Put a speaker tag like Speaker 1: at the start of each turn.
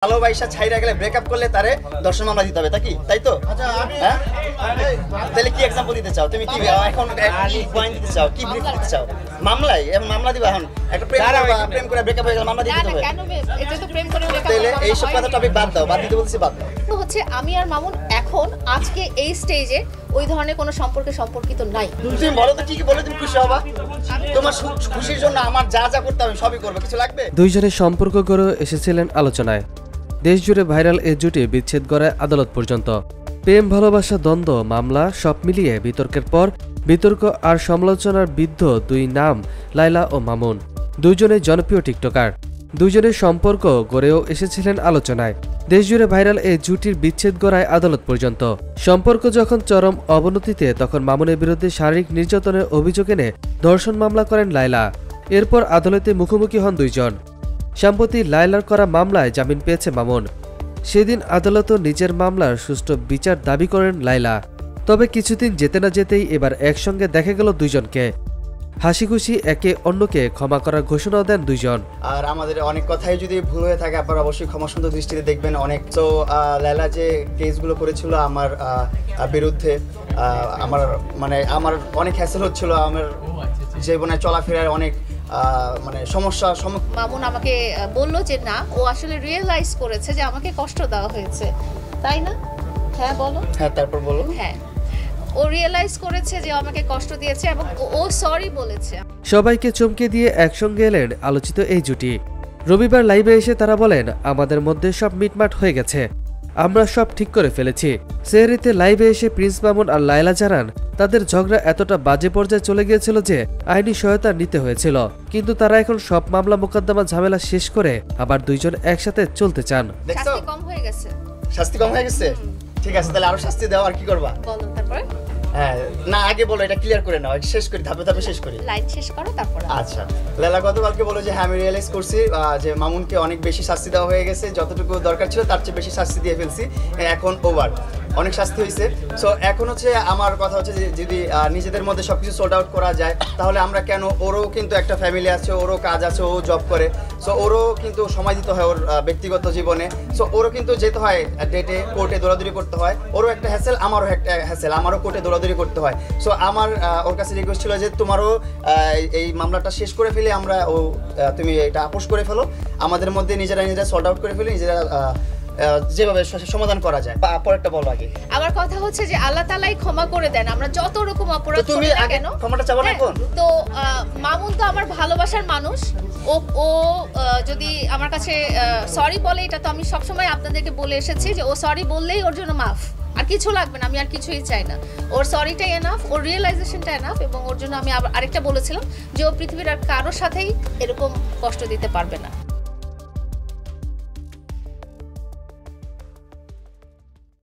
Speaker 1: ভালোবাসা ছাইরা গেলে ব্রেকআপ করলে তারে দর্শন মামলা দিতে হবে তাই তো হ্যাঁ তাহলে কি एग्जांपल দিতে চাও তুমি কি এখন কি পয়েন্ট দিতে চাও কি ব্রিফ দিতে চাও মামলাই এখন মামলা দিবা এখন একটা প্রেম করে ব্রেকআপ হয়ে গেল মামলা দিতে হবে
Speaker 2: কেন এটা তো প্রেম করে ব্রেকআপ
Speaker 1: তাহলে এই সব কথা টপিক বাদ দাও বাদ দিতে বলছি বাদ দাও
Speaker 2: তো হচ্ছে আমি আর মামুন এখন আজকে এই স্টেজে ওই ধরনের কোনো সম্পর্কিত নাই
Speaker 1: তুমি বলো তো কি কি বলে তুমি খুশি হবা তোমার খুশির জন্য আমার যা যা করতে হবে সবই করব কিছু লাগবে
Speaker 3: দুইজনের সম্পর্ক গড়ে এসেছিলেন আলোচনায় দেশজুড়ে ভাইরাল এই জুটি বিচ্ছেদ গড়ায় আদালত পর্যন্ত প্রেম ভালোবাসা দ্বন্দ্ব মামলা সব মিলিয়ে বিতর্কের পর বিতর্ক আর সমালোচনার বিদ্ধ দুই নাম লাইলা ও মামুন দুইজনেই জনপ্রিয় টিকটকার দুইজনের সম্পর্ক গড়েও এসেছিলেন আলোচনায় দেশজুড়ে ভাইরাল এই জুটির বিচ্ছেদ গড়ায় আদালত পর্যন্ত সম্পর্ক যখন চরম অবনতিতে তখন মামুনের বিরুদ্ধে শারীরিক নির্যাতনের অভিযোগ এনে ধর্ষণ মামলা করেন লাইলা এরপর আদালতে মুখোমুখি হন দুইজন সম্প্রতি লাইলার করা মামলায় জামিন পেয়েছে মামুন সেদিন আদালতও নিজের মামলার সুষ্ঠু বিচার দাবি করেন লাইলা তবে কিছুদিন যেতে না যেতেই এবার একসঙ্গে দেখা গেল দুইজনকে হাসি খুশি একে অন্যকে ক্ষমা করার ঘোষণাও দেন দুইজন
Speaker 1: আর আমাদের অনেক কথাই যদি ভুল হয়ে থাকে আপনারা অবশ্যই ক্ষমা সুন্দর দৃষ্টিতে দেখবেন অনেক তো লাইলা যে কেসগুলো করেছিল আমার বিরুদ্ধে আমার আমার অনেক হ্যাসেল হচ্ছিল আমার জীবনে চলাফেরার অনেক মানে সমস্যা
Speaker 2: মামুন আমাকে বলল যে না ও আসলে রিয়েলাইজ করেছে যে আমাকে কষ্ট দেওয়া হয়েছে তাই না হ্যাঁ বলো
Speaker 1: হ্যাঁ তারপর বলো
Speaker 2: হ্যাঁ ও রিয়েলাইজ করেছে যে আমাকে কষ্ট দিয়েছে এবং ও সরি বলেছে
Speaker 3: সবাইকে চমকে দিয়ে একসঙ্গে এলেন আলোচিত এই জুটি রবিবার লাইভে এসে তারা বলেন আমাদের মধ্যে সব মিটমাট হয়ে গেছে আমরা সব ঠিক করে ফেলেছি সেহরিতে লাইভে এসে প্রিন্স মামুন আর লাইলা জানান তাদের ঝগড়া এতটা বাজে পর্যায়ে চলে গিয়েছিল যে আইনি সহায়তা নিতে হয়েছিল কিন্তু তারা এখন সব মামলা মোকদ্দমা ঝামেলা শেষ করে আবার দুইজন একসাথে চলতে চান
Speaker 2: শাস্তি কম হয়ে গেছে
Speaker 1: শাস্তি কম হয়ে গেছে ঠিক আছে তাহলে আরো শাস্তি দাও আর কি করবা
Speaker 2: বলো তারপর
Speaker 1: হ্যাঁ না আগে বলো এটা ক্লিয়ার করে নাও শেষ করি ধাপে ধাপে শেষ করি
Speaker 2: লাইন শেষ করো তারপর
Speaker 1: আচ্ছা লাইলা গতকালকে বলো যে হ্যাঁ আমি রিয়েলাইজ করছি যে মামুনকে অনেক বেশি শাস্তি দেওয়া হয়ে গেছে যতটুকু দরকার ছিল তার চেয়ে বেশি শাস্তি দিয়ে ফেলছি এখন ওভার অনেক শাস্তি হয়েছে সো এখন হচ্ছে আমার কথা হচ্ছে যে যদি নিজেদের মধ্যে সবকিছু সোল্ড আউট করা যায় তাহলে আমরা কেন ওরও কিন্তু একটা ফ্যামিলি আছে ওরও কাজ আছে ও জব করে সো ওরও কিন্তু সময় দিতে হয় ওর ব্যক্তিগত জীবনে সো ওরও কিন্তু যেতে হয় ডেটে কোর্টে দৌড়াদৌড়ি করতে হয় ওরও একটা হ্যাসেল আমারও একটা হ্যাসেল আমারও কোর্টে দৌড়াদৌড়ি করতে হয় সো আমার ওর কাছে রিকোয়েস্ট ছিল যে তোমারও এই মামলাটা শেষ করে ফেলে আমরা তুমি এটা আপোষ করে ফেলো আমাদের মধ্যে নিজেরা সল্ট আউট করে ফেলি নিজেরা যেভাবে সমাধান করা যায় পরেরটা বলো আগে
Speaker 2: আমার কথা হচ্ছে যে আল্লাহ তাআলাই ক্ষমা করে দেন আমরা যত রকম অপরাধ করি না কেন
Speaker 1: ক্ষমাটা চাবো না এখন
Speaker 2: তো মামুন তো আমার ভালোবাসার মানুষ ও যদি আমার কাছে সরি বলে এটা তো আমি সব সময় আপনাদেরকে বলে এসেছি যে ও সরি বললেই ওর জন্য মাফ আর কিছু লাগবে না আমি আর কিছুই চাই না ওর সরিটাই এনাফ ওর রিয়েলাইজেশনটা এনাফ এবং ওর জন্য আমি আরেকটা বলেছিলাম যে ও পৃথিবীর আর কারোর সাথেই এরকম কষ্ট দিতে পারবে না